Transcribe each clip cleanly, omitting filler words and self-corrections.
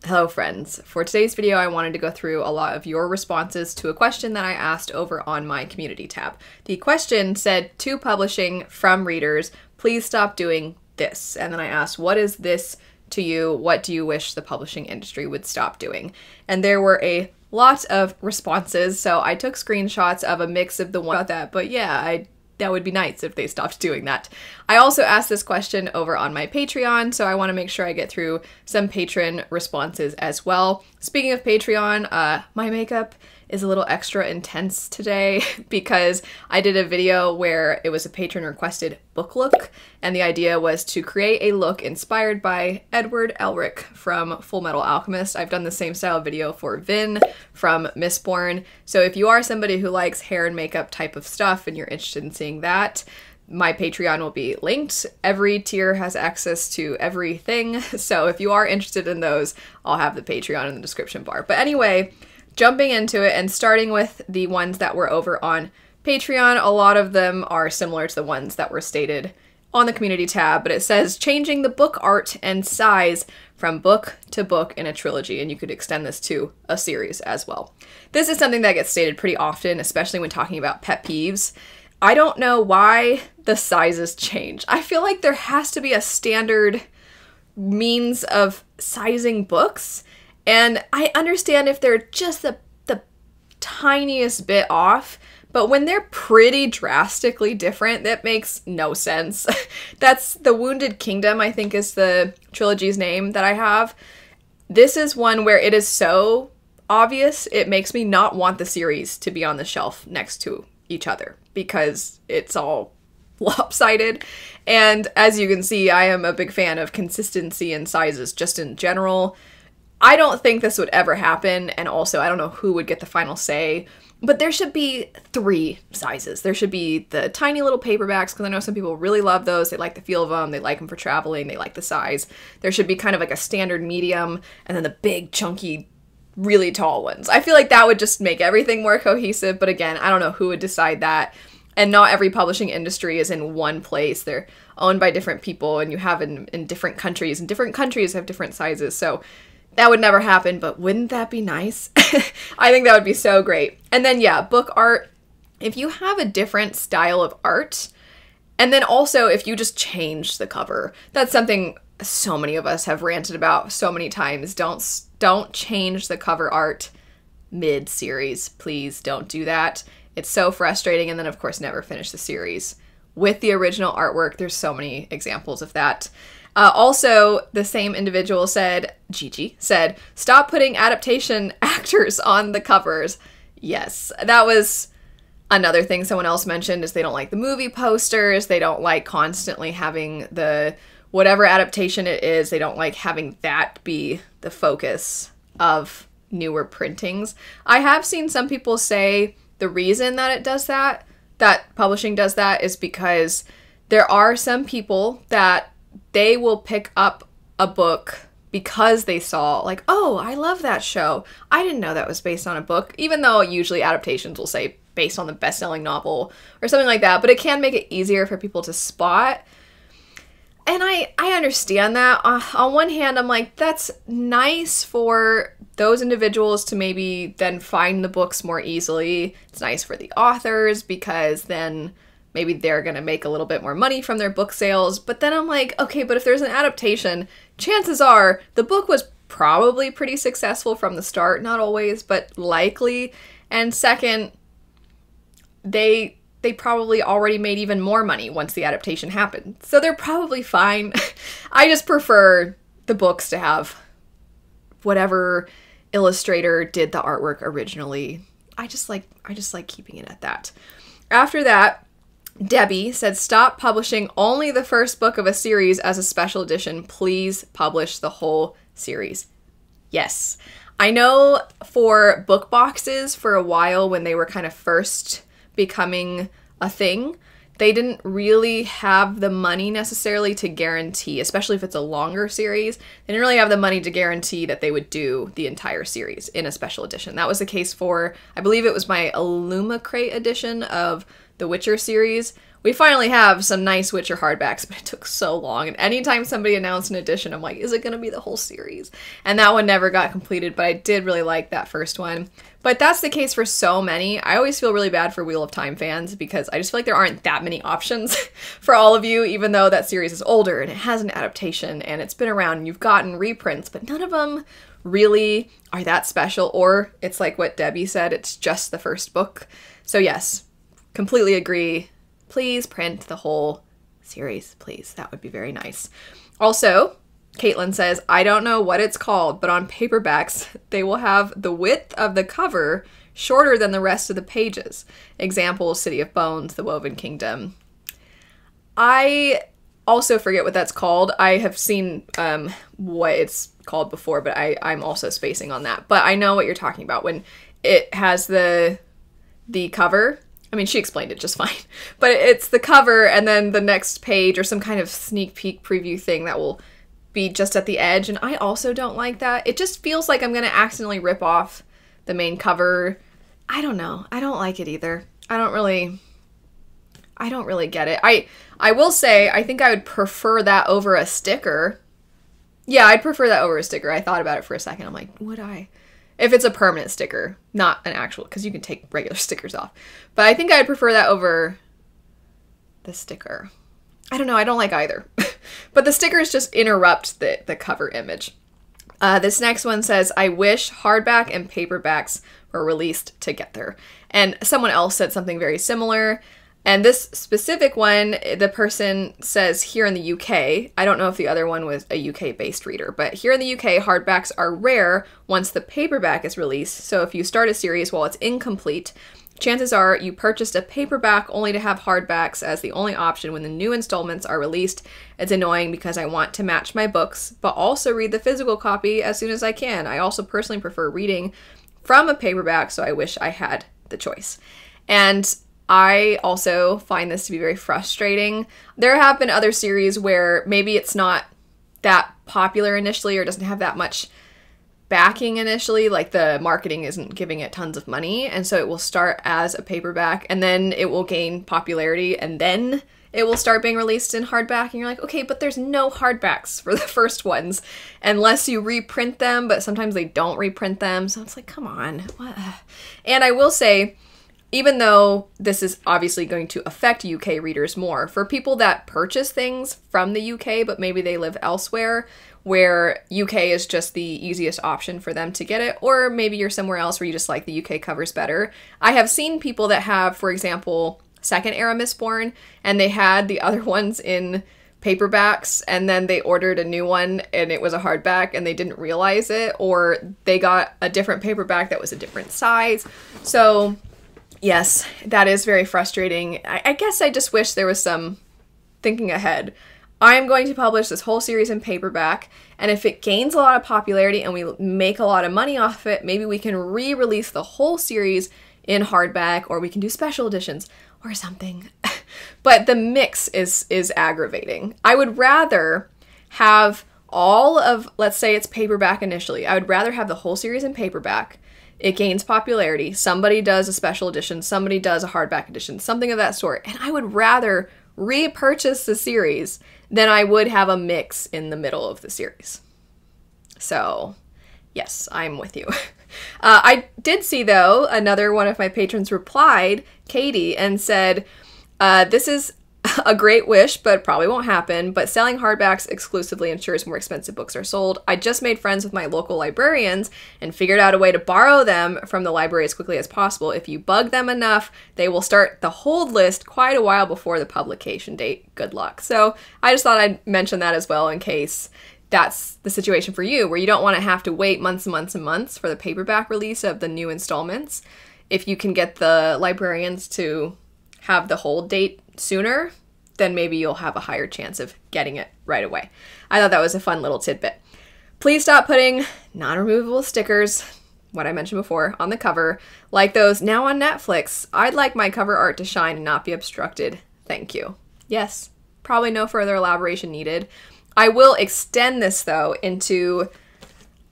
Hello friends. For today's video, I wanted to go through a lot of your responses to a question that I asked over on my community tab. The question said, to publishing from readers, please stop doing this. And then I asked, what is this to you? What do you wish the publishing industry would stop doing? And there were a lot of responses, so I took screenshots of a mix of the one about that, but yeah, that would be nice if they stopped doing that. I also asked this question over on my Patreon, so I want to make sure I get through some patron responses as well. Speaking of Patreon, my makeup is a little extra intense today because I did a video where it was a patron requested book look, and the idea was to create a look inspired by Edward Elric from Full Metal Alchemist. I've done the same style video for Vin from Mistborn, so if you are somebody who likes hair and makeup type of stuff and you're interested in seeing that, my Patreon will be linked. Every tier has access to everything, so if you are interested in those, I'll have the Patreon in the description bar. But anyway, jumping into it and starting with the ones that were over on Patreon, a lot of them are similar to the ones that were stated on the community tab, but it says changing the book art and size from book to book in a trilogy, and you could extend this to a series as well. This is something that gets stated pretty often, especially when talking about pet peeves. I don't know why the sizes change. I feel like there has to be a standard means of sizing books, and I understand if they're just the tiniest bit off, but when they're pretty drastically different, that makes no sense. That's The Wounded Kingdom, I think is the trilogy's name that I have. This is one where it is so obvious, it makes me not want the series to be on the shelf next to each other because it's all lopsided. And as you can see, I am a big fan of consistency in sizes just in general. I don't think this would ever happen, and also I don't know who would get the final say, but there should be 3 sizes. There should be the tiny little paperbacks, because I know some people really love those. They like the feel of them, they like them for traveling, they like the size. There should be kind of like a standard medium, and then the big, chunky, really tall ones. I feel like that would just make everything more cohesive, but again, I don't know who would decide that. And not every publishing industry is in one place. They're owned by different people, and you have in different countries, and different countries have different sizes, so that would never happen, but wouldn't that be nice? I think that would be so great. And then yeah, book art, if you have a different style of art, and then also if you just change the cover, that's something so many of us have ranted about so many times. Don't change the cover art mid-series. Please don't do that. It's so frustrating, and then of course never finish the series with the original artwork. There's so many examples of that. Also, the same individual said, Gigi, said, stop putting adaptation actors on the covers. Yes, that was another thing someone else mentioned, is they don't like the movie posters. They don't like constantly having the whatever adaptation it is. They don't like having that be the focus of newer printings. I have seen some people say the reason that it does that publishing does that, is because there are some people that they will pick up a book because they saw, like, oh, I love that show. I didn't know that was based on a book, even though usually adaptations will say based on the best-selling novel or something like that, but it can make it easier for people to spot. And I understand that. On one hand, I'm like, that's nice for those individuals to maybe then find the books more easily. It's nice for the authors because then maybe they're gonna make a little bit more money from their book sales. But then I'm like, okay, but if there's an adaptation, chances are the book was probably pretty successful from the start. Not always, but likely. And second, they probably already made even more money once the adaptation happened. So they're probably fine. I just prefer the books to have whatever illustrator did the artwork originally. I just like keeping it at that. After that, Debbie said, stop publishing only the first book of a series as a special edition. Please publish the whole series. Yes. I know for book boxes for a while, when they were kind of first becoming a thing, they didn't really have the money necessarily to guarantee, especially if it's a longer series, they didn't really have the money to guarantee that they would do the entire series in a special edition. That was the case for, I believe it was my Illumicrate edition of the Witcher series. We finally have some nice Witcher hardbacks, but it took so long. And anytime somebody announced an edition, I'm like, is it going to be the whole series? And that one never got completed, but I did really like that first one. But that's the case for so many. I always feel really bad for Wheel of Time fans because I just feel like there aren't that many options for all of you, even though that series is older and it has an adaptation and it's been around and you've gotten reprints, but none of them really are that special. Or it's like what Debbie said, it's just the first book. So yes, completely agree. Please print the whole series, please. That would be very nice. Also, Caitlin says, I don't know what it's called, but on paperbacks, they will have the width of the cover shorter than the rest of the pages. Example, City of Bones, The Woven Kingdom. I also forget what that's called. I have seen what it's called before, but I'm also spacing on that. But I know what you're talking about when it has the cover. I mean, she explained it just fine. But it's the cover and then the next page or some kind of sneak peek preview thing that will be just at the edge, and I also don't like that. It just feels like I'm gonna accidentally rip off the main cover. I don't know. I don't like it either. I don't really get it. I will say I think I would prefer that over a sticker. Yeah, I'd prefer that over a sticker. I thought about it for a second. I'm like, would I? If it's a permanent sticker, not an actual, because you can take regular stickers off. But I think I'd prefer that over the sticker. I don't know. I don't like either. But the stickers just interrupt the cover image. This next one says, I wish hardback and paperbacks were released together. And someone else said something very similar. And this specific one, the person says here in the UK, I don't know if the other one was a UK-based reader, but here in the UK, hardbacks are rare once the paperback is released. So if you start a series while it's incomplete, chances are you purchased a paperback only to have hardbacks as the only option when the new installments are released. It's annoying because I want to match my books, but also read the physical copy as soon as I can. I also personally prefer reading from a paperback, so I wish I had the choice. And I also find this to be very frustrating. There have been other series where maybe it's not that popular initially or doesn't have that much backing initially, like the marketing isn't giving it tons of money, and so it will start as a paperback and then it will gain popularity and then it will start being released in hardback, and you're like, okay, but there's no hardbacks for the first ones unless you reprint them, but sometimes they don't reprint them, so it's like, come on, what? And I will say, even though this is obviously going to affect UK readers more, for people that purchase things from the UK but maybe they live elsewhere where UK is just the easiest option for them to get it, or maybe you're somewhere else where you just like the UK covers better. I have seen people that have, for example, Second Era Mistborn, and they had the other ones in paperbacks, and then they ordered a new one and it was a hardback and they didn't realize it, or they got a different paperback that was a different size. So yes, that is very frustrating. I guess I just wish there was some thinking ahead. I'm going to publish this whole series in paperback, and if it gains a lot of popularity and we make a lot of money off it, maybe we can re-release the whole series in hardback, or we can do special editions or something. But the mix is aggravating. I would rather have all of, let's say it's paperback initially, I would rather have the whole series in paperback. It gains popularity. Somebody does a special edition. Somebody does a hardback edition. Something of that sort. And I would rather repurchase the series than I would have a mix in the middle of the series. So, yes, I'm with you. I did see, though, another one of my patrons replied, Katie, and said, this is a great wish, but probably won't happen, but selling hardbacks exclusively ensures more expensive books are sold. I just made friends with my local librarians and figured out a way to borrow them from the library as quickly as possible. If you bug them enough, they will start the hold list quite a while before the publication date. Good luck. So I just thought I'd mention that as well in case that's the situation for you, where you don't want to have to wait months and months and months for the paperback release of the new installments. If you can get the librarians to have the hold date sooner, then maybe you'll have a higher chance of getting it right away. I thought that was a fun little tidbit. Please stop putting non-removable stickers, what I mentioned before, on the cover, like those now on Netflix. I'd like my cover art to shine and not be obstructed. Thank you. Yes, probably no further elaboration needed. I will extend this, though, into,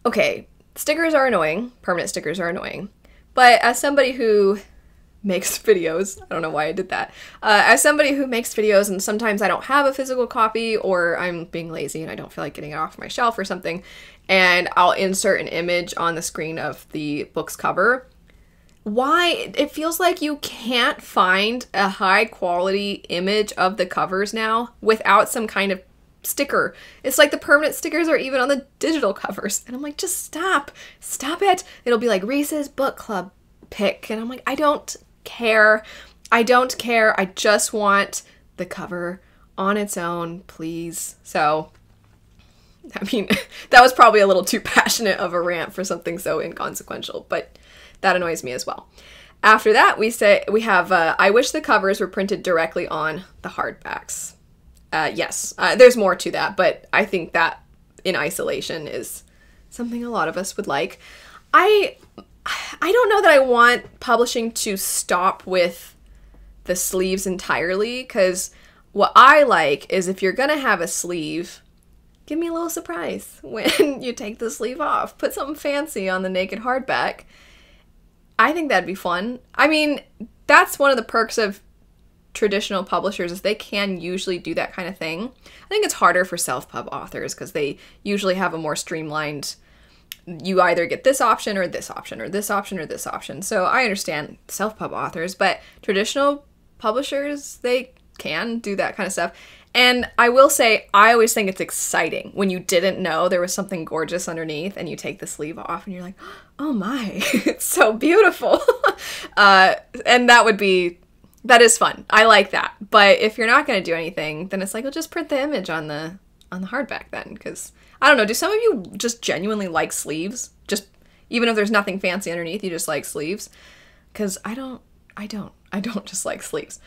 okay, stickers are annoying. Permanent stickers are annoying. But as somebody who makes videos, I don't know why I did that, as somebody who makes videos and sometimes I don't have a physical copy or I'm being lazy and I don't feel like getting it off my shelf or something, and I'll insert an image on the screen of the book's cover, why it feels like you can't find a high quality image of the covers now without some kind of sticker. It's like the permanent stickers are even on the digital covers. And I'm like, just stop it. It'll be like Reese's Book Club pick. And I'm like, I don't care. I just want the cover on its own, please. So, I mean, that was probably a little too passionate of a rant for something so inconsequential, but that annoys me as well. After that, we have, I wish the covers were printed directly on the hardbacks. Yes, there's more to that, but I think that in isolation is something a lot of us would like. I don't know that I want publishing to stop with the sleeves entirely, because what I like is if you're gonna have a sleeve, give me a little surprise when you take the sleeve off. Put something fancy on the naked hardback. I think that'd be fun. I mean, that's one of the perks of traditional publishers is they can usually do that kind of thing. I think it's harder for self-pub authors because they usually have a more streamlined, you either get this option or this option or this option or this option. So I understand self-pub authors, but traditional publishers, they can do that kind of stuff. And I will say, I always think it's exciting when you didn't know there was something gorgeous underneath and you take the sleeve off and you're like, oh my, it's so beautiful. And that is fun. I like that. But if you're not going to do anything, then it's like, well, just print the image on the hardback then. Because, I don't know, do some of you just genuinely like sleeves? Just, even if there's nothing fancy underneath, you just like sleeves? Because I don't just like sleeves.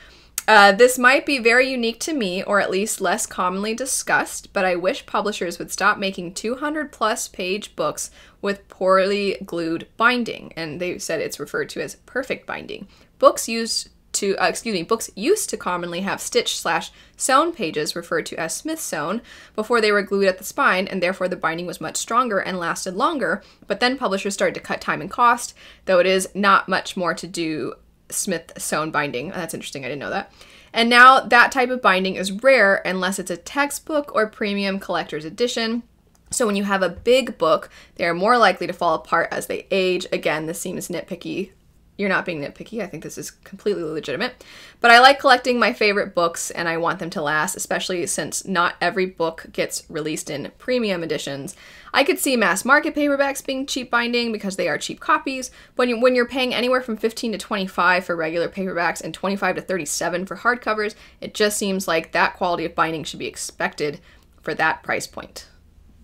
This might be very unique to me, or at least less commonly discussed, but I wish publishers would stop making 200+ page books with poorly glued binding, and they said it's referred to as perfect binding. Books used to commonly have stitch/sewn pages referred to as Smith sewn before they were glued at the spine, and therefore the binding was much stronger and lasted longer, but then publishers started to cut time and cost, though it is not much more to do Smith sewn binding. That's interesting, I didn't know that. And now that type of binding is rare unless it's a textbook or premium collector's edition. So when you have a big book, they are more likely to fall apart as they age. Again, this seems nitpicky. You're not being nitpicky. I think this is completely legitimate. But I like collecting my favorite books and I want them to last, especially since not every book gets released in premium editions. I could see mass market paperbacks being cheap binding because they are cheap copies, but when you're paying anywhere from $15 to $25 for regular paperbacks and $25 to $37 for hardcovers, it just seems like that quality of binding should be expected for that price point.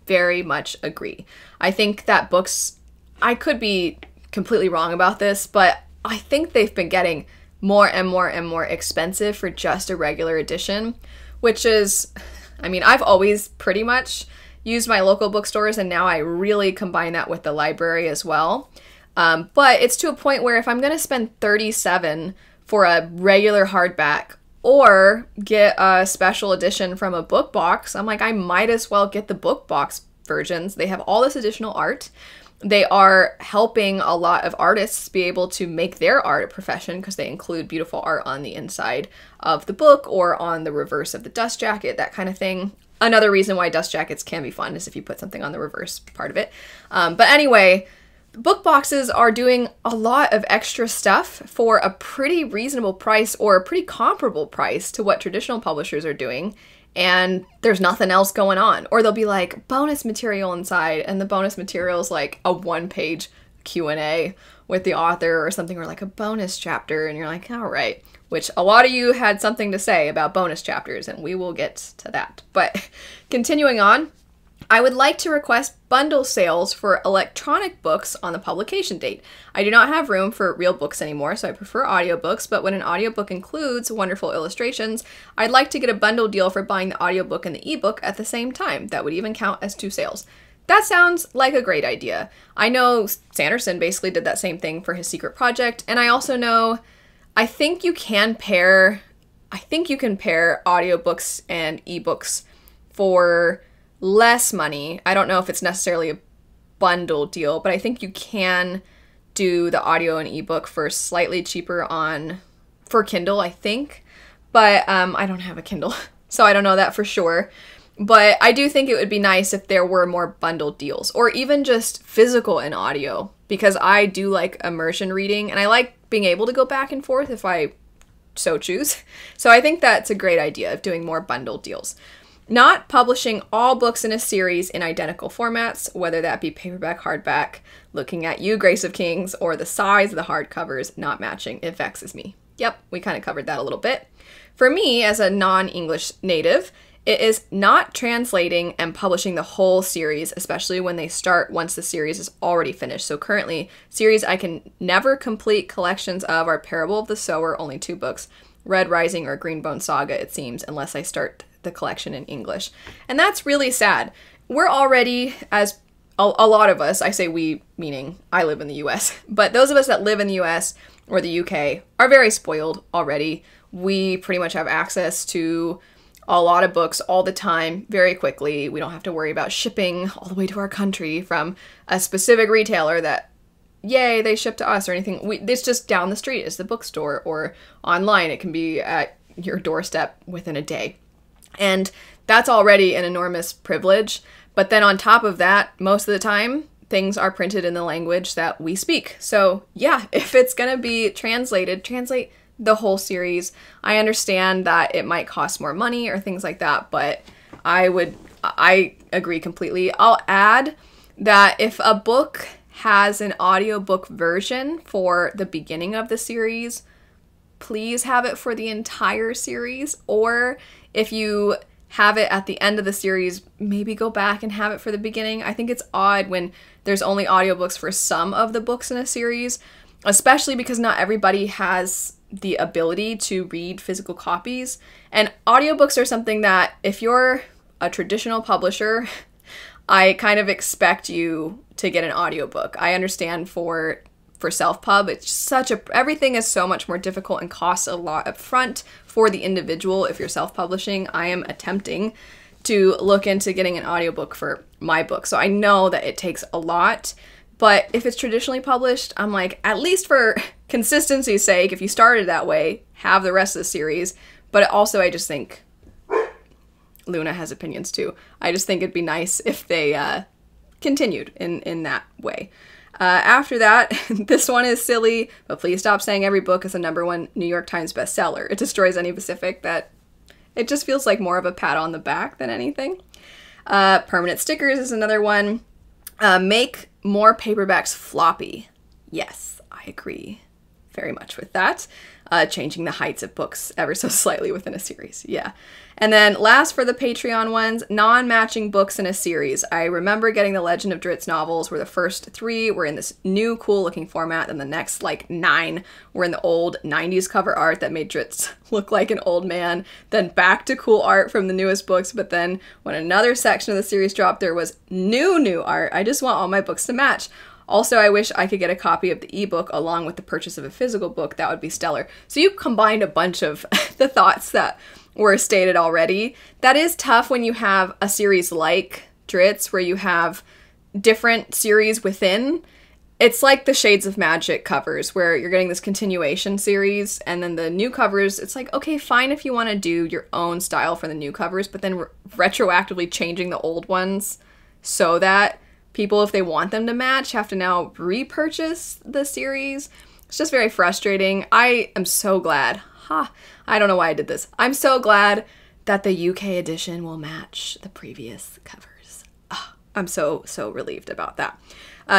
Very much agree. I think that books, I could be completely wrong about this, but I think they've been getting more and more and more expensive for just a regular edition, which is, I mean, I've always pretty much used my local bookstores and now I really combine that with the library as well. But it's to a point where if I'm going to spend $37 for a regular hardback or get a special edition from a book box, I'm like, I might as well get the book box versions. They have all this additional art. They are helping a lot of artists be able to make their art a profession because they include beautiful art on the inside of the book or on the reverse of the dust jacket, that kind of thing. Another reason why dust jackets can be fun is if you put something on the reverse part of it. But anyway, book boxes are doing a lot of extra stuff for a pretty reasonable price or a pretty comparable price to what traditional publishers are doing. And there's nothing else going on. Or they'll be like bonus material inside, and the bonus material is like a 1-page Q&A with the author or something, or like a bonus chapter, and you're like, all right. Which a lot of you had something to say about bonus chapters, and we will get to that. But continuing on, I would like to request bundle sales for electronic books on the publication date. I do not have room for real books anymore, so I prefer audiobooks, but when an audiobook includes wonderful illustrations, I'd like to get a bundle deal for buying the audiobook and the ebook at the same time. That would even count as 2 sales. That sounds like a great idea. I know Sanderson basically did that same thing for his secret project, and I also know, I think you can pair audiobooks and ebooks for less money. I don't know if it's necessarily a bundle deal, but I think you can do the audio and ebook for slightly cheaper for Kindle, I think. But I don't have a Kindle, so I don't know that for sure. But I do think it would be nice if there were more bundled deals, or even just physical and audio, because I do like immersion reading, and I like being able to go back and forth if I so choose. So I think that's a great idea of doing more bundled deals. Not publishing all books in a series in identical formats, whether that be paperback, hardback, Looking at You, Grace of Kings, or the size of the hardcovers not matching. It vexes me. Yep, we kind of covered that a little bit. For me, as a non-English native, it is not translating and publishing the whole series, especially when they start once the series is already finished. So currently, series I can never complete collections of are Parable of the Sower, only 2 books, Red Rising, or Greenbone Saga, it seems, unless I start the collection in English. And that's really sad. We're already, as a lot of us, I say we, meaning I live in the US, but those of us that live in the US or the UK are very spoiled already. We pretty much have access to a lot of books all the time, very quickly. We don't have to worry about shipping all the way to our country from a specific retailer that, yay, they ship to us or anything. It's just down the street is the bookstore, or online. It can be at your doorstep within a day. And that's already an enormous privilege. But then on top of that, most of the time, things are printed in the language that we speak. So yeah, if it's going to be translated, translate the whole series. I understand that it might cost more money or things like that, but I agree completely. I'll add that if a book has an audiobook version for the beginning of the series, please have it for the entire series. Or if you have it at the end of the series, maybe go back and have it for the beginning. I think it's odd when there's only audiobooks for some of the books in a series, especially because not everybody has the ability to read physical copies. And audiobooks are something that if you're a traditional publisher, I kind of expect you to get an audiobook. I understand for self-pub, it's everything is so much more difficult and costs a lot up front for the individual. If you're self-publishing, I am attempting to look into getting an audiobook for my book. So I know that it takes a lot. But if it's traditionally published, I'm like, at least for consistency's sake, if you started that way, have the rest of the series. But also, I just think Luna has opinions too. I just think it'd be nice if they continued in that way. After that, this one is silly, but please stop saying every book is a #1 New York Times bestseller. It destroys any Pacific that it just feels like more of a pat on the back than anything. Permanent stickers is another one. Make more paperbacks floppy. Yes, I agree very much with that. Changing the heights of books ever so slightly within a series. Yeah. And then last for the Patreon ones, non-matching books in a series. I remember getting the Legend of Drizzt novels where the first 3 were in this new cool looking format, and the next 9 were in the old 90s cover art that made Drizzt look like an old man, then back to cool art from the newest books. But then when another section of the series dropped, there was new art. I just want all my books to match. Also, I wish I could get a copy of the ebook along with the purchase of a physical book. That would be stellar. So you combined a bunch of the thoughts that were stated already. That is tough when you have a series like Drizzt, where you have different series within. It's like the Shades of Magic covers, where you're getting this continuation series, and then the new covers, it's like, okay, fine if you want to do your own style for the new covers, but then retroactively changing the old ones so that people, if they want them to match, have to now repurchase the series. It's just very frustrating. I am so glad. I don't know why I did this. I'm so glad that the UK edition will match the previous covers. I'm so relieved about that.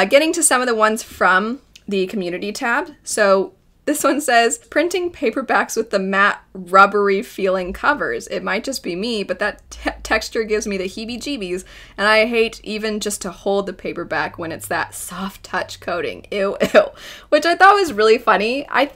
Getting to some of the ones from the community tab. So this one says, printing paperbacks with the matte, rubbery feeling covers. It might just be me, but that texture gives me the heebie-jeebies, and I hate even just to hold the paperback when it's that soft touch coating. Ew. Which I thought was really funny. I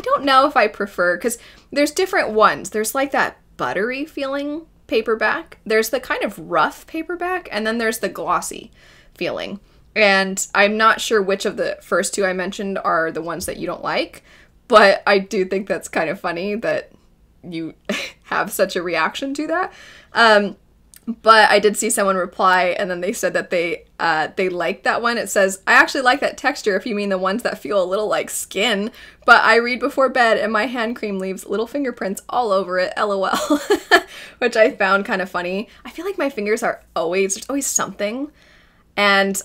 don't know if I prefer, because there's different ones. There's like that buttery feeling paperback. There's the kind of rough paperback, and then there's the glossy feeling. And I'm not sure which of the first 2 I mentioned are the ones that you don't like, but I do think that's kind of funny that you have such a reaction to that. But I did see someone reply, and then they said that they liked that one. It says, I actually like that texture if you mean the ones that feel a little like skin, but I read before bed and my hand cream leaves little fingerprints all over it, lol. Which I found kind of funny. I feel like my fingers are there's always something. And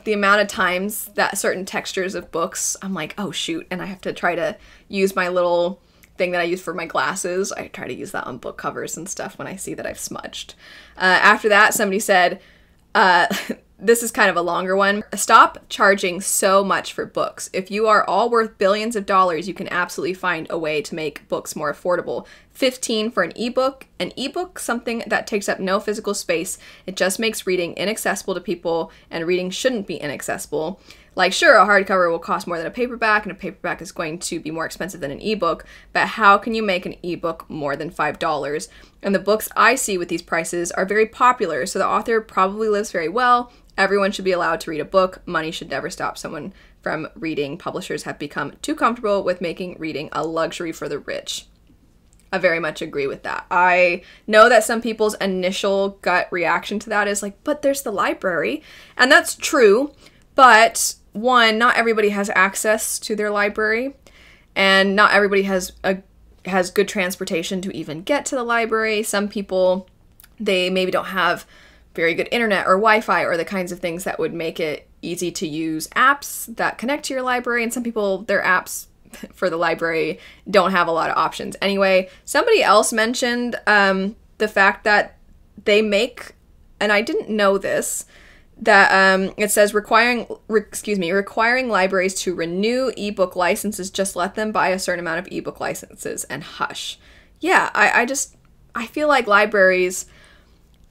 the amount of times that certain textures of books, I'm like, oh shoot, and I have to try to use my little thing that I use for my glasses. I try to use that on book covers and stuff when I see that I've smudged. After that, somebody said, this is kind of a longer one. Stop charging so much for books. If you are all worth billions of dollars, you can absolutely find a way to make books more affordable. $15 for an ebook. An ebook, something that takes up no physical space. It just makes reading inaccessible to people, and reading shouldn't be inaccessible. Like, sure, a hardcover will cost more than a paperback, and a paperback is going to be more expensive than an ebook, but how can you make an ebook more than $5? And the books I see with these prices are very popular, so the author probably lives very well. Everyone should be allowed to read a book. Money should never stop someone from reading. Publishers have become too comfortable with making reading a luxury for the rich. I very much agree with that. I know that some people's initial gut reaction to that is like, but there's the library. And that's true, but one, not everybody has access to their library, and not everybody has good transportation to even get to the library. Some people, they maybe don't have very good internet or Wi-Fi or the kinds of things that would make it easy to use apps that connect to your library, and some people, their apps for the library don't have a lot of options. Anyway, somebody else mentioned the fact that they make, and I didn't know this, that it says requiring libraries to renew ebook licenses. Just let them buy a certain amount of ebook licenses and hush. Yeah, I feel like libraries,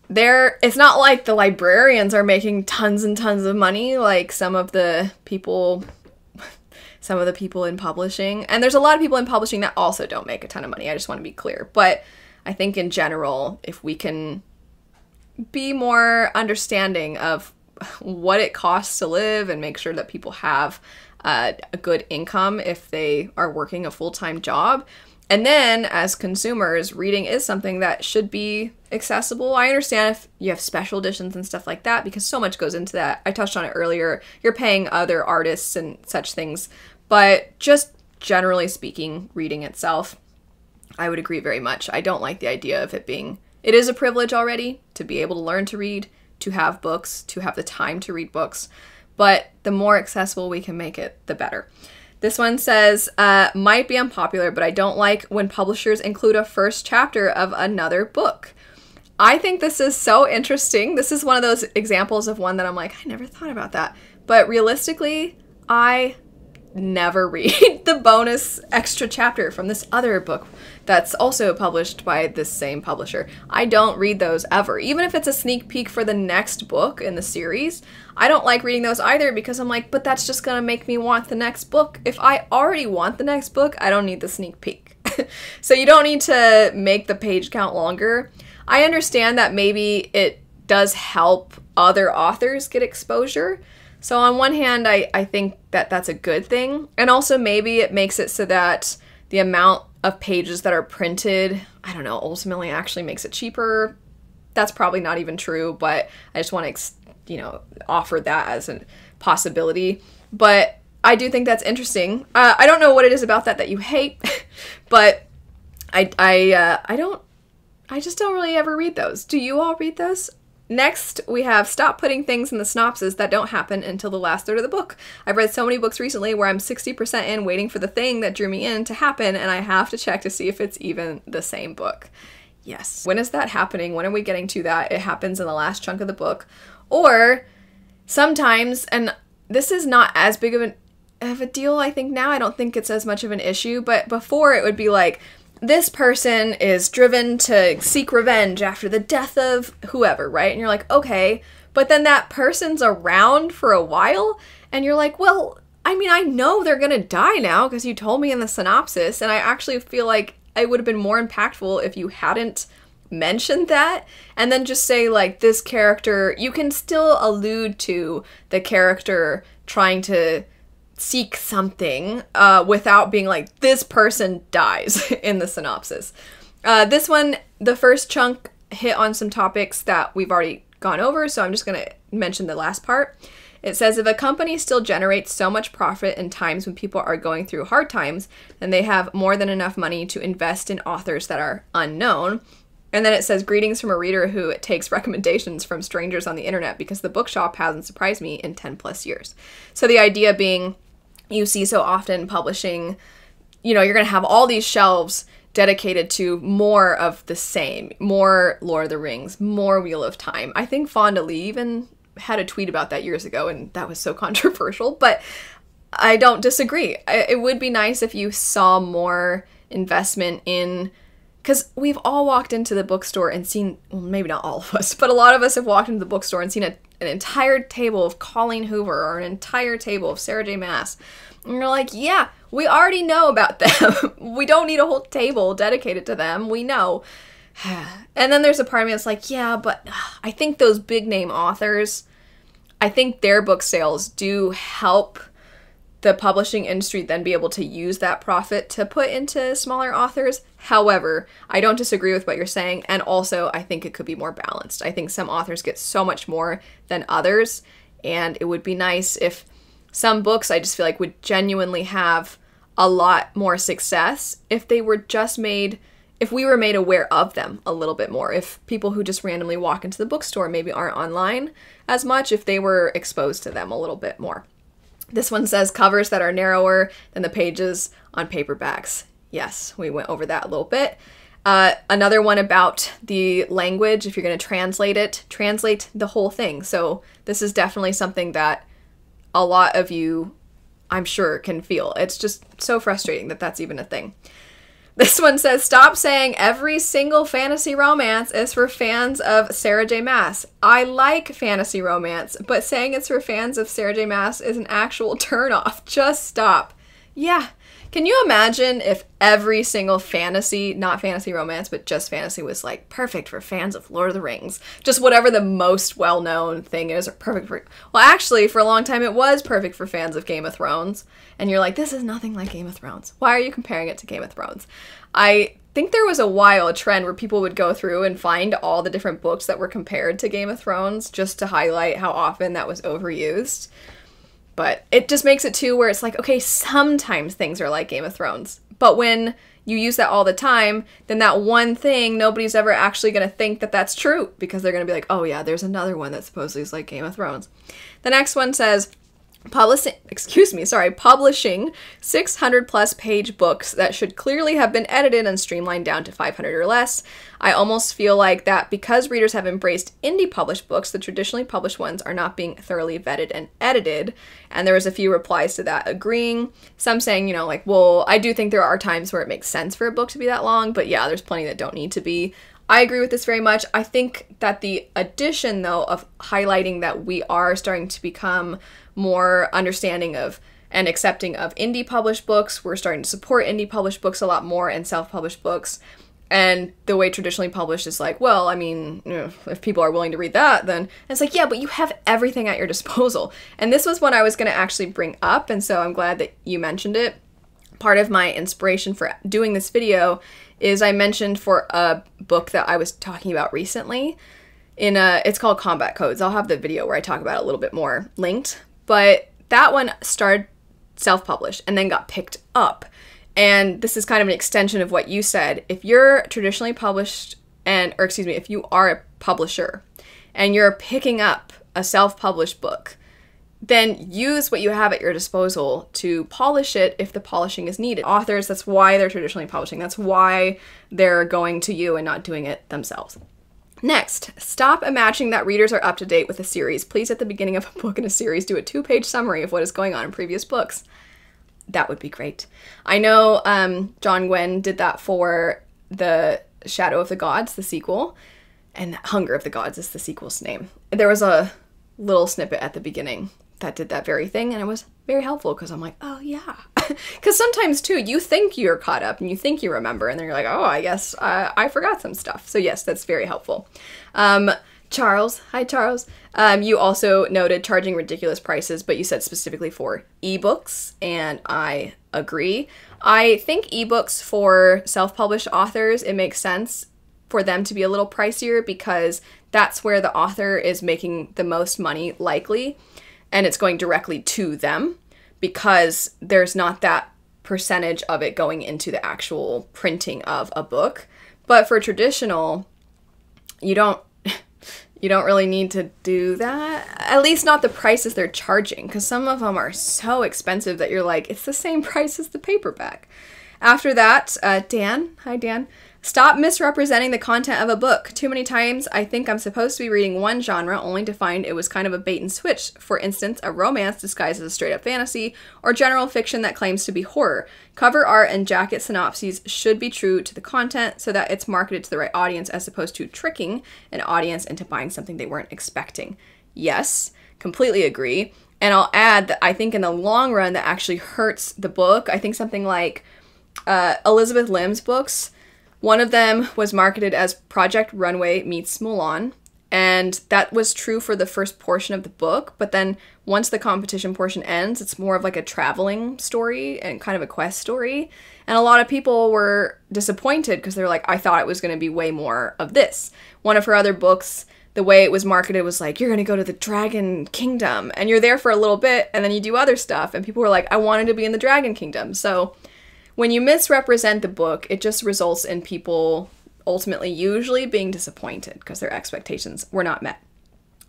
it's not like the librarians are making tons and tons of money like some of the people in publishing. And there's a lot of people in publishing that also don't make a ton of money. I just want to be clear. But I think in general, if we can be more understanding of what it costs to live and make sure that people have a good income if they are working a full-time job. And then as consumers, reading is something that should be accessible. I understand if you have special editions and stuff like that, because so much goes into that. I touched on it earlier. You're paying other artists and such things. But just generally speaking, reading itself, I would agree very much. I don't like the idea of it is a privilege already to be able to learn to read, to have books, to have the time to read books. But the more accessible we can make it, the better. This one says, might be unpopular, but I don't like when publishers include a first chapter of another book. I think this is so interesting. This is one of those examples of one that I'm like, I never thought about that. But realistically, I never read the bonus extra chapter from this other book that's also published by this same publisher. I don't read those ever. Even if it's a sneak peek for the next book in the series, I don't like reading those either, because I'm like, but that's just gonna make me want the next book. If I already want the next book, I don't need the sneak peek. So you don't need to make the page count longer. I understand that maybe it does help other authors get exposure. So on one hand, I think that that's a good thing. And also maybe it makes it so that the amount of pages that are printed, I don't know, ultimately actually makes it cheaper. That's probably not even true, but I just want to, offer that as a possibility. But I do think that's interesting. I don't know what it is about that you hate, but I just don't really ever read those. Do you all read those? Next, we have stop putting things in the synopsis that don't happen until the last third of the book. I've read so many books recently where I'm 60% in waiting for the thing that drew me in to happen, and I have to check to see if it's even the same book. Yes. When is that happening? When are we getting to that? It happens in the last chunk of the book. Or sometimes, and this is not as big of a deal, I think now. I don't think it's as much of an issue, but before it would be like, this person is driven to seek revenge after the death of whoever, right? And you're like, okay, but then that person's around for a while, and you're like, well, I mean, I know they're gonna die now because you told me in the synopsis, and I actually feel like it would have been more impactful if you hadn't mentioned that, and then just say, like, this character, you can still allude to the character trying to seek something without being like, this person dies in the synopsis. This one, the first chunk hit on some topics that we've already gone over, so I'm just going to mention the last part. It says, if a company still generates so much profit in times when people are going through hard times, then they have more than enough money to invest in authors that are unknown. And then it says, greetings from a reader who takes recommendations from strangers on the internet because the bookshop hasn't surprised me in 10 plus years. So the idea being, you see so often publishing, you're going to have all these shelves dedicated to more of the same, more Lord of the Rings, more Wheel of Time. I think Fonda Lee even had a tweet about that years ago, and that was so controversial, but I don't disagree. It would be nice if you saw more investment in, because we've all walked into the bookstore and seen, well, maybe not all of us, but a lot of us have walked into the bookstore and seen an entire table of Colleen Hoover or an entire table of Sarah J. Maas. And you're like, yeah, we already know about them. We don't need a whole table dedicated to them. We know. And then there's a part of me that's like, yeah, but I think those big name authors, I think their book sales do help the publishing industry then be able to use that profit to put into smaller authors. However, I don't disagree with what you're saying, and also I think it could be more balanced. I think some authors get so much more than others, and it would be nice if some books I just feel like would genuinely have a lot more success if they were just made, if we were made aware of them a little bit more, if people who just randomly walk into the bookstore maybe aren't online as much, if they were exposed to them a little bit more. This one says covers that are narrower than the pages on paperbacks. Yes, we went over that a little bit. Another one about the language, if you're going to translate it, translate the whole thing. So this is definitely something that a lot of you, I'm sure, can feel. It's just so frustrating that that's even a thing. This one says, stop saying every single fantasy romance is for fans of Sarah J. Maas. I like fantasy romance, but saying it's for fans of Sarah J. Maas is an actual turnoff. Just stop. Yeah. Can you imagine if every single fantasy, not fantasy romance, but just fantasy was like perfect for fans of Lord of the Rings? Just whatever the most well-known thing is, or perfect for, well, actually, for a long time it was perfect for fans of Game of Thrones. And you're like, this is nothing like Game of Thrones. Why are you comparing it to Game of Thrones? I think there was a trend where people would go through and find all the different books that were compared to Game of Thrones just to highlight how often that was overused. But it just makes it too where it's like, okay, sometimes things are like Game of Thrones. But when you use that all the time, then that one thing, nobody's ever actually going to think that that's true, because they're going to be like, oh yeah, there's another one that supposedly is like Game of Thrones. The next one says, publishing 600 plus page books that should clearly have been edited and streamlined down to 500 or less. I almost feel like that because readers have embraced indie published books, the traditionally published ones are not being thoroughly vetted and edited. And there was a few replies to that agreeing. Some saying, like, well, I do think there are times where it makes sense for a book to be that long, but yeah, there's plenty that don't need to be. I agree with this very much. I think that the addition, though, of highlighting that we are starting to become more understanding of and accepting of indie published books, we're starting to support indie published books a lot more and self-published books. And the way traditionally published is like, well, I mean, if people are willing to read that, then it's like, yeah, but you have everything at your disposal. And this was one I was going to actually bring up, and so I'm glad that you mentioned it. Part of my inspiration for doing this video is I mentioned for a book that I was talking about recently. It's called Combat Codes. I'll have the video where I talk about it a little bit more linked. But that one started self-published and then got picked up. And this is kind of an extension of what you said. If you're traditionally published if you are a publisher and you're picking up a self-published book, then use what you have at your disposal to polish it if the polishing is needed. Authors, that's why they're traditionally publishing. That's why they're going to you and not doing it themselves. Next, stop imagining that readers are up to date with a series. Please, at the beginning of a book in a series, do a 2-page summary of what is going on in previous books. That would be great. I know John Gwynne did that for the Shadow of the Gods, the sequel, and Hunger of the Gods is the sequel's name. There was a little snippet at the beginning that did that very thing, and it was very helpful because I'm like, oh yeah. Because sometimes too, you think you're caught up and you think you remember, and then you're like, oh, I guess I forgot some stuff. So yes, that's very helpful. Charles, hi Charles. You also noted charging ridiculous prices, but you said specifically for ebooks, and I agree. I think ebooks for self-published authors, it makes sense for them to be a little pricier because that's where the author is making the most money, likely, and it's going directly to them because there's not that percentage of it going into the actual printing of a book. But for traditional, you don't really need to do that. At least not the prices they're charging, because some of them are so expensive that you're like, it's the same price as the paperback. After that, Dan, hi Dan, stop misrepresenting the content of a book. Too many times I think I'm supposed to be reading one genre only to find it was kind of a bait and switch. For instance, a romance disguised as a straight up fantasy, or general fiction that claims to be horror. Cover art and jacket synopses should be true to the content so that it's marketed to the right audience as opposed to tricking an audience into buying something they weren't expecting. Yes, completely agree. And I'll add that I think in the long run that actually hurts the book. I think something like Elizabeth Lim's books, one of them was marketed as Project Runway meets Mulan, and that was true for the first portion of the book, but then once the competition portion ends, it's more of like a traveling story and kind of a quest story, and a lot of people were disappointed because they're like, I thought it was going to be way more of this. One of her other books, the way it was marketed was like, you're going to go to the Dragon Kingdom, and you're there for a little bit, and then you do other stuff, and people were like, I wanted to be in the Dragon Kingdom. So when you misrepresent the book, it just results in people ultimately usually being disappointed because their expectations were not met.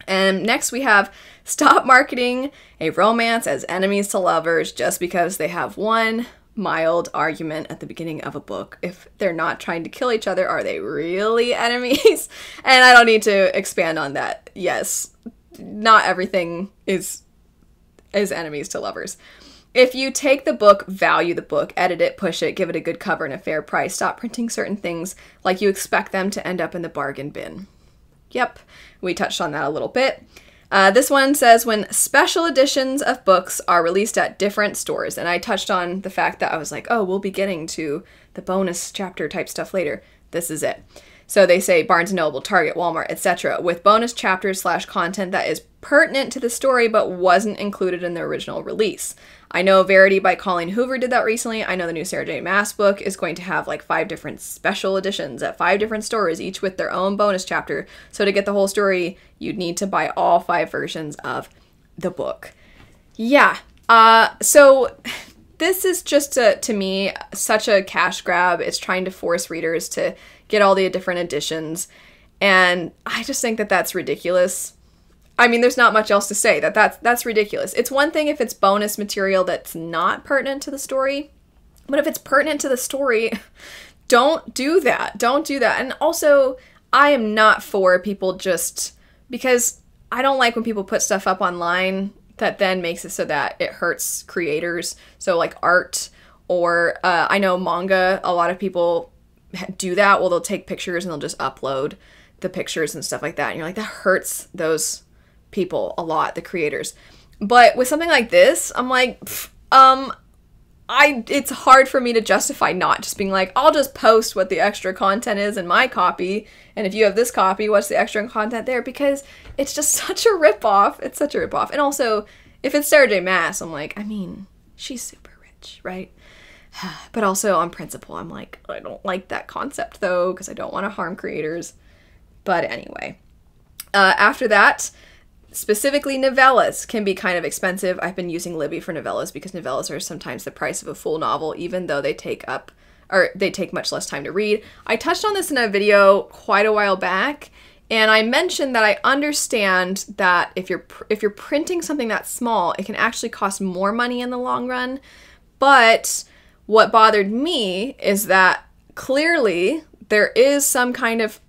And next we have stop marketing a romance as enemies to lovers just because they have one mild argument at the beginning of a book. If they're not trying to kill each other, are they really enemies? And I don't need to expand on that. Yes, not everything is enemies to lovers. If you take the book, value the book, edit it, push it, give it a good cover and a fair price, stop printing certain things like you expect them to end up in the bargain bin. Yep, we touched on that a little bit. This one says when special editions of books are released at different stores. And I touched on the fact that I was like, oh, we'll be getting to the bonus chapter type stuff later. This is it. So they say Barnes & Noble, Target, Walmart, etc. with bonus chapters / content that is pertinent to the story but wasn't included in the original release. I know Verity by Colleen Hoover did that recently. I know the new Sarah J. Maas book is going to have like 5 different special editions at 5 different stores, each with their own bonus chapter. So to get the whole story, you'd need to buy all 5 versions of the book. Yeah, so this is just, to me, such a cash grab. It's trying to force readers to get all the different editions, and I just think that that's ridiculous. I mean, there's not much else to say. That's ridiculous. It's one thing if it's bonus material that's not pertinent to the story, but if it's pertinent to the story, don't do that. Don't do that. And also, I am not for people just, because I don't like when people put stuff up online that then makes it so that it hurts creators. So like art, or I know manga, a lot of people do that. Well, they'll take pictures and they'll just upload the pictures and stuff like that. And you're like, that hurts those people a lot, the creators. But with something like this, I'm like, it's hard for me to justify not just being like, I'll just post what the extra content is in my copy, and if you have this copy, what's the extra content there? Because it's just such a ripoff. It's such a ripoff. And also, if it's Sarah J. Maas, I'm like, I mean, she's super rich, right? But also on principle, I'm like, I don't like that concept though, because I don't want to harm creators. But anyway, after that, specifically novellas can be kind of expensive. I've been using Libby for novellas because novellas are sometimes the price of a full novel, even though they take much less time to read. I touched on this in a video quite a while back, and I mentioned that I understand that if you're printing something that small, it can actually cost more money in the long run. But what bothered me is that clearly there is some kind of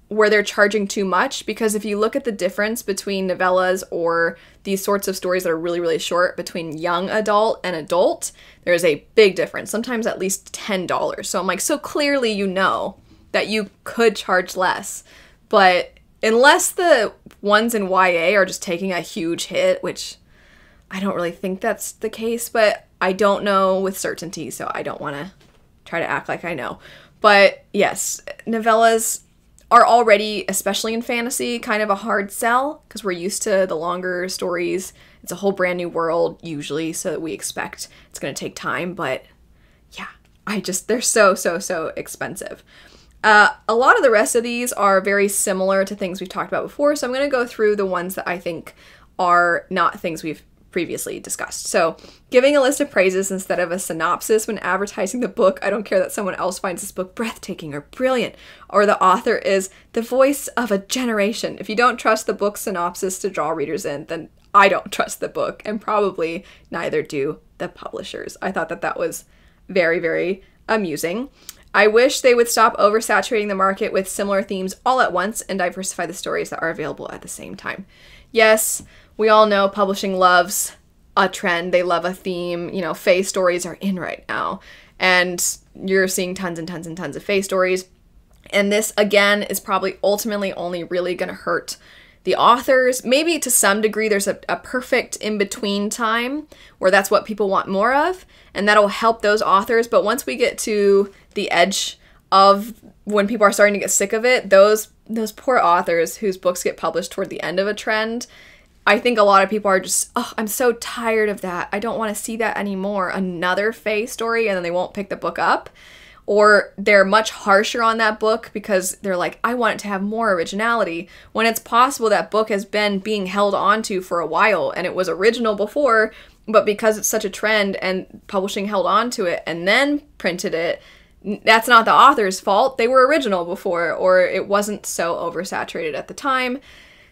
where they're charging too much, because if you look at the difference between novellas or these sorts of stories that are really, really short between young adult and adult, there's a big difference, sometimes at least $10. So I'm like, so clearly you know that you could charge less. But unless the ones in YA are just taking a huge hit, which I don't really think that's the case, but I don't know with certainty, so I don't want to try to act like I know. But yes, novellas are already, especially in fantasy, kind of a hard sell because we're used to the longer stories. It's a whole brand new world usually, so we expect it's going to take time. But yeah, they're so expensive. A lot of the rest of these are very similar to things we've talked about before, so I'm going to go through the ones that I think are not things we've previously discussed. So, giving a list of praises instead of a synopsis when advertising the book. I don't care that someone else finds this book breathtaking or brilliant, or the author is the voice of a generation. If you don't trust the book synopsis to draw readers in, then I don't trust the book, and probably neither do the publishers. I thought that that was very, very amusing. I wish they would stop oversaturating the market with similar themes all at once and diversify the stories that are available at the same time. Yes, we all know publishing loves a trend. They love a theme. You know, fae stories are in right now. And you're seeing tons and tons and tons of fae stories. And this, again, is probably ultimately only really going to hurt the authors. Maybe to some degree there's a perfect in-between time where that's what people want more of, and that'll help those authors. But once we get to the edge of when people are starting to get sick of it, those poor authors whose books get published toward the end of a trend, I think a lot of people are just, oh, I'm so tired of that. I don't want to see that anymore. Another fae story, and then they won't pick the book up. Or they're much harsher on that book because they're like, I want it to have more originality, when it's possible that book has been being held onto for a while and it was original before, but because it's such a trend and publishing held on to it and then printed it, that's not the author's fault. They were original before, or it wasn't so oversaturated at the time.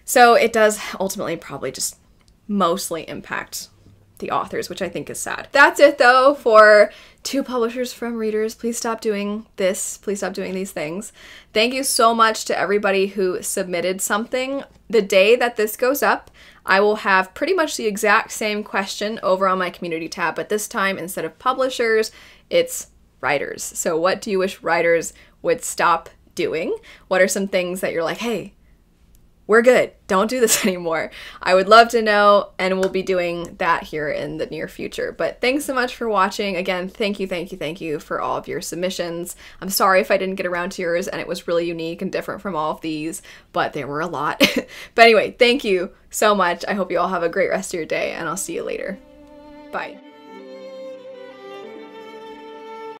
So it does ultimately probably just mostly impact the authors, which I think is sad. That's it though for two publishers from readers. Please stop doing this. Please stop doing these things. Thank you so much to everybody who submitted something. The day that this goes up, I will have pretty much the exact same question over on my community tab, but this time instead of publishers, it's writers. So what do you wish writers would stop doing? What are some things that you're like, hey, we're good, don't do this anymore? I would love to know, and we'll be doing that here in the near future. But thanks so much for watching. Again, thank you for all of your submissions. I'm sorry if I didn't get around to yours and it was really unique and different from all of these, but there were a lot. But anyway, thank you so much. I hope you all have a great rest of your day, and I'll see you later. Bye.